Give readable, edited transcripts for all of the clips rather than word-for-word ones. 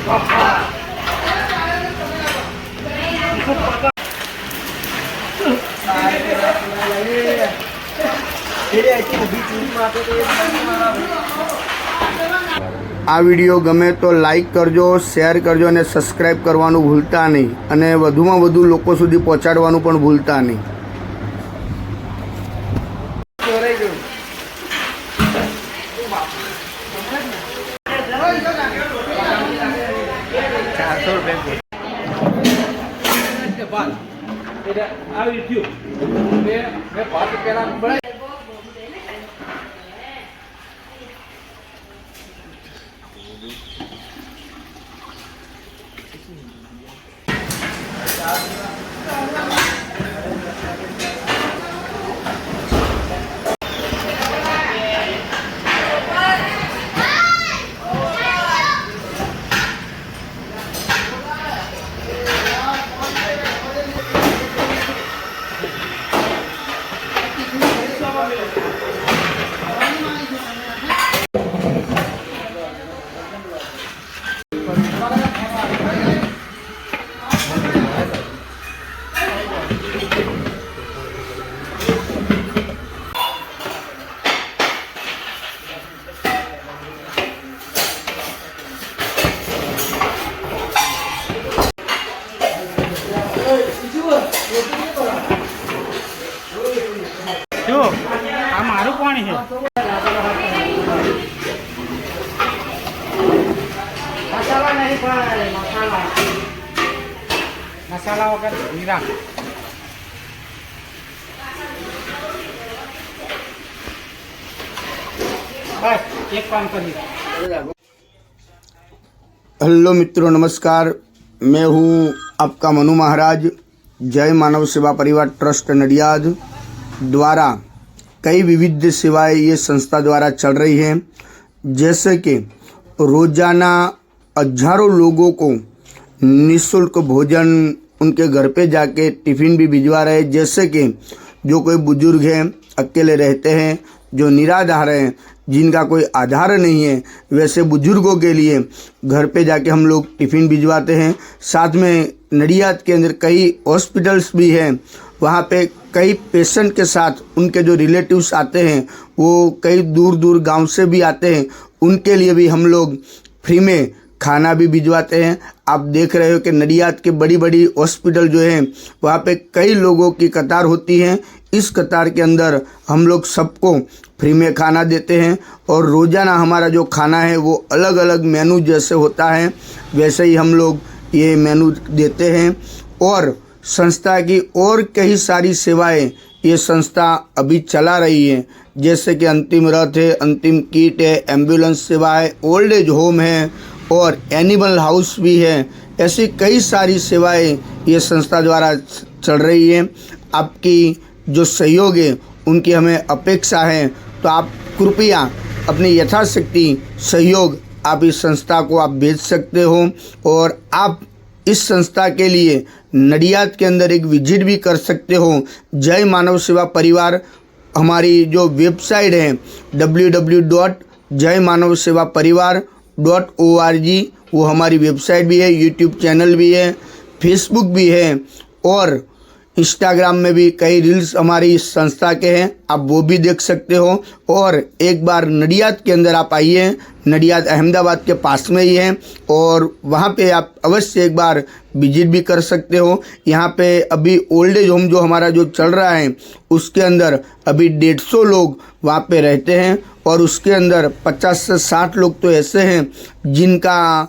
આ વિડીયો ગમે તો લાઈક કરજો, શેર કરજો અને સબસ્ક્રાઈબ કરવાનું ભૂલતા નહીં અને વધુમાં વધુ લોકો સુધી પહોંચાડવાનું પણ ભૂલતા નહીં. જો આ મારું પાણી છે. મસાલા નહીં પડે, મસાલા વગર જીરા. બસ એક કામ કરીએ. हेलो मित्रों, नमस्कार. मैं हूं आपका मनु महाराज. जय मानव सेवा परिवार ट्रस्ट नडियाद द्वारा कई विविध सेवाएं ये संस्था द्वारा चल रही हैं, जैसे कि रोज़ाना हजारों लोगों को निःशुल्क भोजन उनके घर पे जाके टिफ़िन भी भिजवा रहे हैं. जैसे कि जो कोई बुजुर्ग हैं, अकेले रहते हैं, जो निराधार हैं, जिनका कोई आधार नहीं है, वैसे बुजुर्गों के लिए घर पे जाके हम लोग टिफ़िन भिजवाते हैं. साथ में नडियाद के अंदर कई हॉस्पिटल्स भी हैं, वहाँ पे कई पेशेंट के साथ उनके जो रिलेटिव्स आते हैं वो कई दूर दूर गांव से भी आते हैं, उनके लिए भी हम लोग फ्री में खाना भी भिजवाते हैं. आप देख रहे हो कि नडियाद के बड़ी बड़ी हॉस्पिटल जो है वहाँ पे कई लोगों की कतार होती है. इस कतार के अंदर हम लोग सबको फ्री में खाना देते हैं और रोज़ाना हमारा जो खाना है वो अलग अलग मेनू जैसे होता है वैसे ही हम लोग ये मेनू देते हैं. और संस्था की और कई सारी सेवाएं ये संस्था अभी चला रही है, जैसे कि अंतिम रथ है, अंतिम किट है, एम्बुलेंस सेवा है, ओल्ड एज होम है और एनिमल हाउस भी है. ऐसी कई सारी सेवाएं ये संस्था द्वारा चल रही है. आपकी जो सहयोग है उनकी हमें अपेक्षा है, तो आप कृपया अपनी यथाशक्ति सहयोग आप इस संस्था को आप भेज सकते हो. और आप इस संस्था के लिए नडियाद के अंदर एक विजिट भी कर सकते हो. जय मानव सेवा परिवार हमारी जो वेबसाइट है www.jaymanavsevaparivar.org, वो हमारी वेबसाइट भी है, यूट्यूब चैनल भी है, फेसबुक भी है और इंस्टाग्राम में भी कई रील्स हमारी इस संस्था के हैं, आप वो भी देख सकते हो. और एक बार नडियाद के अंदर आप आइए, नडियाद अहमदाबाद के पास में ही है और वहाँ पे आप अवश्य एक बार विजिट भी कर सकते हो. यहाँ पे अभी ओल्ड एज होम जो हमारा जो चल रहा है उसके अंदर अभी 150 लोग वहाँ पे रहते हैं और उसके अंदर 50 से 60 लोग तो ऐसे हैं जिनका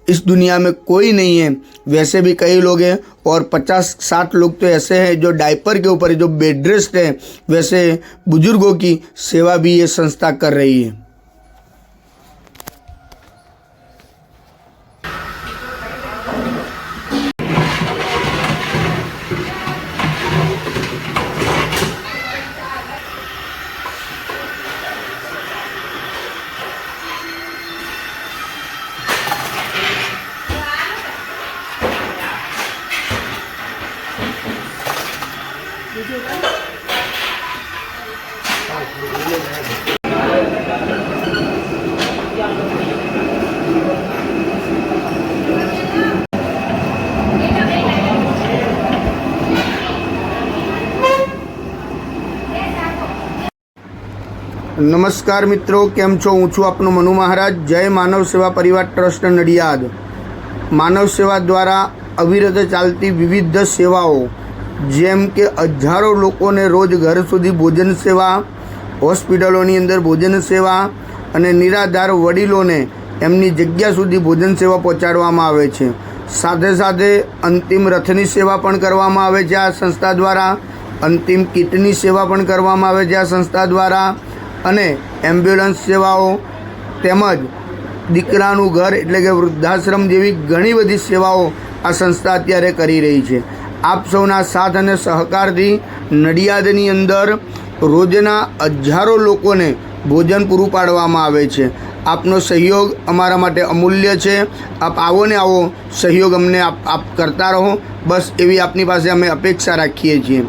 इस दुनिया में कोई नहीं है, वैसे भी कई लोग हैं. और 50-60 लोग तो ऐसे हैं जो डायपर के ऊपर जो बेड रेस्ट है, वैसे बुजुर्गों की सेवा भी ये संस्था कर रही है. નમસ્કાર મિત્રો, કેમ છો? હું છું આપનો મનુ મહારાજ. જય માનવ સેવા પરિવાર ટ્રસ્ટ નડિયાદ. માનવ સેવા દ્વારા અવિરત ચાલતી વિવિધ સેવાઓ, જેમ કે હજારો લોકોને રોજ ઘર સુધી ભોજન સેવા, હોસ્પિટલોની અંદર ભોજન સેવા અને નિરાધાર વડીલોને એમની જગ્યા સુધી ભોજન સેવા પહોંચાડવામાં આવે છે. સાથે સાથે અંતિમ રથની સેવા પણ કરવામાં આવે છે આ સંસ્થા દ્વારા. અંતિમ કીટની સેવા પણ કરવામાં આવે છે આ સંસ્થા દ્વારા. અને એમ્બ્યુલન્સ સેવાઓ તેમજ દીકરાનું ઘર એટલે કે વૃદ્ધાશ્રમ જેવી ઘણી બધી સેવાઓ આ સંસ્થા અત્યારે કરી રહી છે. આપ સૌના સાથ અને સહકારથી નડિયાદની અંદર રોજના હજારો લોકોને ભોજન પૂરું પાડવામાં આવે છે. આપનો સહયોગ અમારા માટે અમૂલ્ય છે. આપ આવો ને આવો સહયોગ અમને આપ કરતા રહો, બસ એવી આપની પાસે અમે અપેક્ષા રાખીએ છીએ.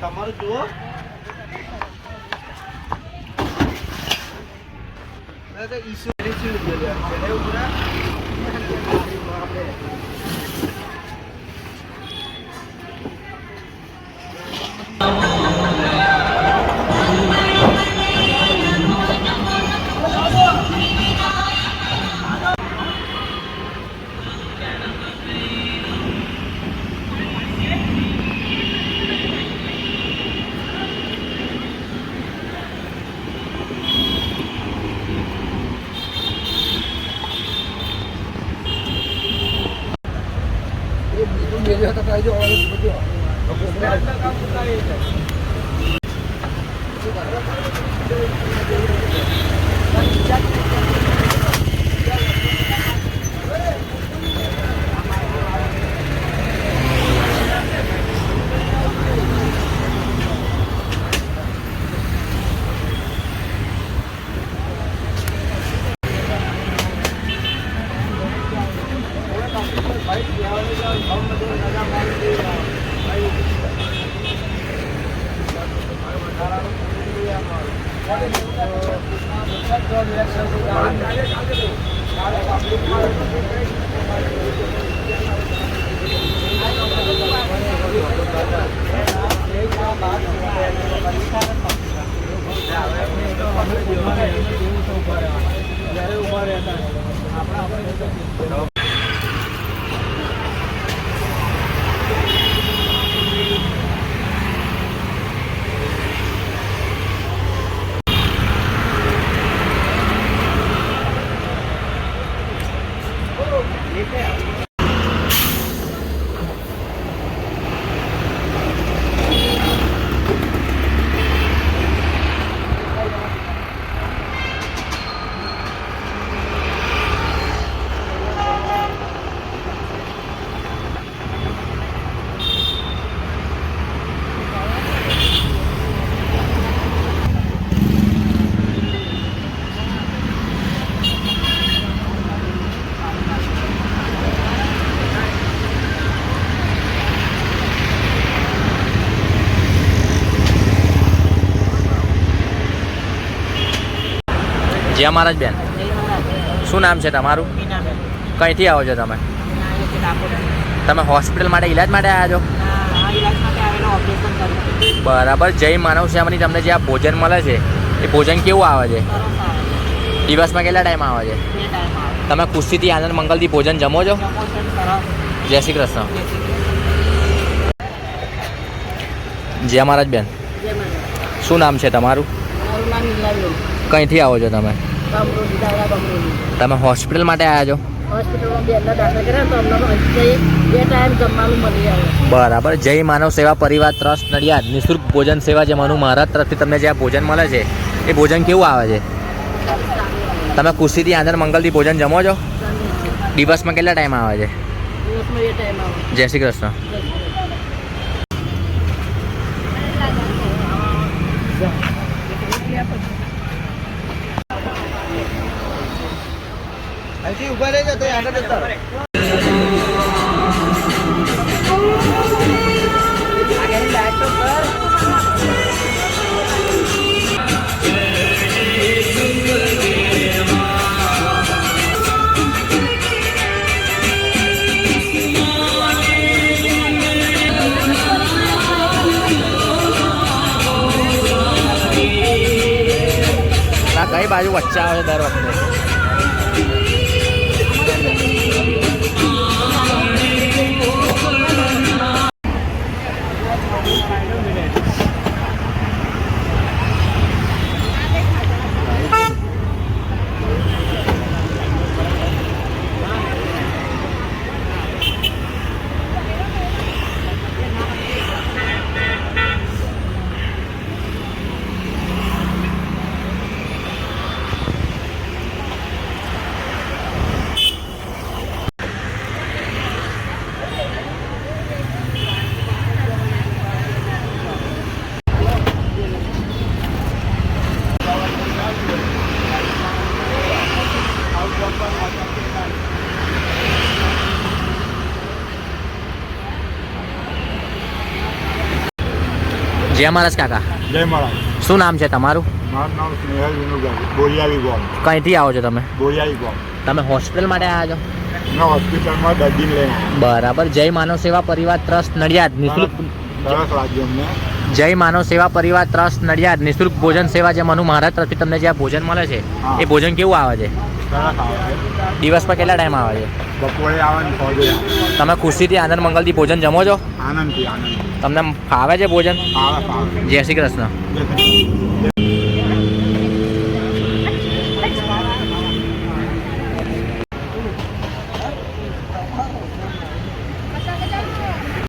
તમારું જુઓ જય મહારાજ બેન, શું નામ છે તમારું? કંઈથી આવો છો તમે? તમે હોસ્પિટલ માટે ઈલાજ માટે આવ્યા છો? બરાબર. જય માનવ સેવાની તમને જે આ ભોજન મળે છે એ ભોજન કેવું આવે છે? દિવસમાં કેટલા ટાઈમ આવે છે? તમે ખુશીથી આનંદ મંગલથી ભોજન જમો છો? જય શ્રી કૃષ્ણ. જય મહારાજ બેન, શું નામ છે તમારું? કંઈથી આવો છો તમે? તમે હોસ્પિટલ માટે આવ્યા છો? બરાબર. જય માનવ સેવા પરિવાર ટ્રસ્ટ નડિયાદ નિઃશુલ્ક ભોજન સેવા જે મનુ મહારાજ તરફથી તમને જે આ ભોજન મળે છે એ ભોજન કેવું આવે છે? તમે ખુશીથી આનંદ મંગલથી ભોજન જમો છો? દિવસમાં કેટલા ટાઈમ આવે છે? જય શ્રી કૃષ્ણ. અહીંથી ઉભા રહેજો તો આગળ જતા રહો. કઈ બાજુ વચ્ચે આવે છે દર વખતે? જય મહારાજ કાકા. જય મહારાજ. શું નામ છે તમારું? મારું નામ સ્નેહલ વિનુભાઈ, બોરિયાવી ગામ. કંઈથી આવો છો તમે? બોરિયાવી ગામ. તમે હોસ્પિટલ માટે આવ્યા છો? ના, હોસ્પિટલમાં દર્દીને લઈને આવ્યા. બરાબર. જય માનવ સેવા પરિવાર ટ્રસ્ટ નડિયાદ નિઃશુલ્ક સરસ લાગ્યું અમને. જય માનવ સેવા પરિવાર ટ્રસ્ટ નડિયાદ નિઃશુલ્ક ભોજન સેવા જે મનુ મહારાજ તરફથી તમને જે આ ભોજન મળે છે હા. એ ભોજન કેવું આવે છે? સરસ આવે છે. દિવસમાં કેટલા ટાઈમ આવે છે? બપોરે આવે ને ફોજે આવે. તમે ખુશીથી આનંદ મંગલથી ભોજન જમો છો? આનંદથી આનંદ. તમને ફાવે છે ભોજન? આવે. જય શ્રી કૃષ્ણ. જય શ્રી કૃષ્ણ.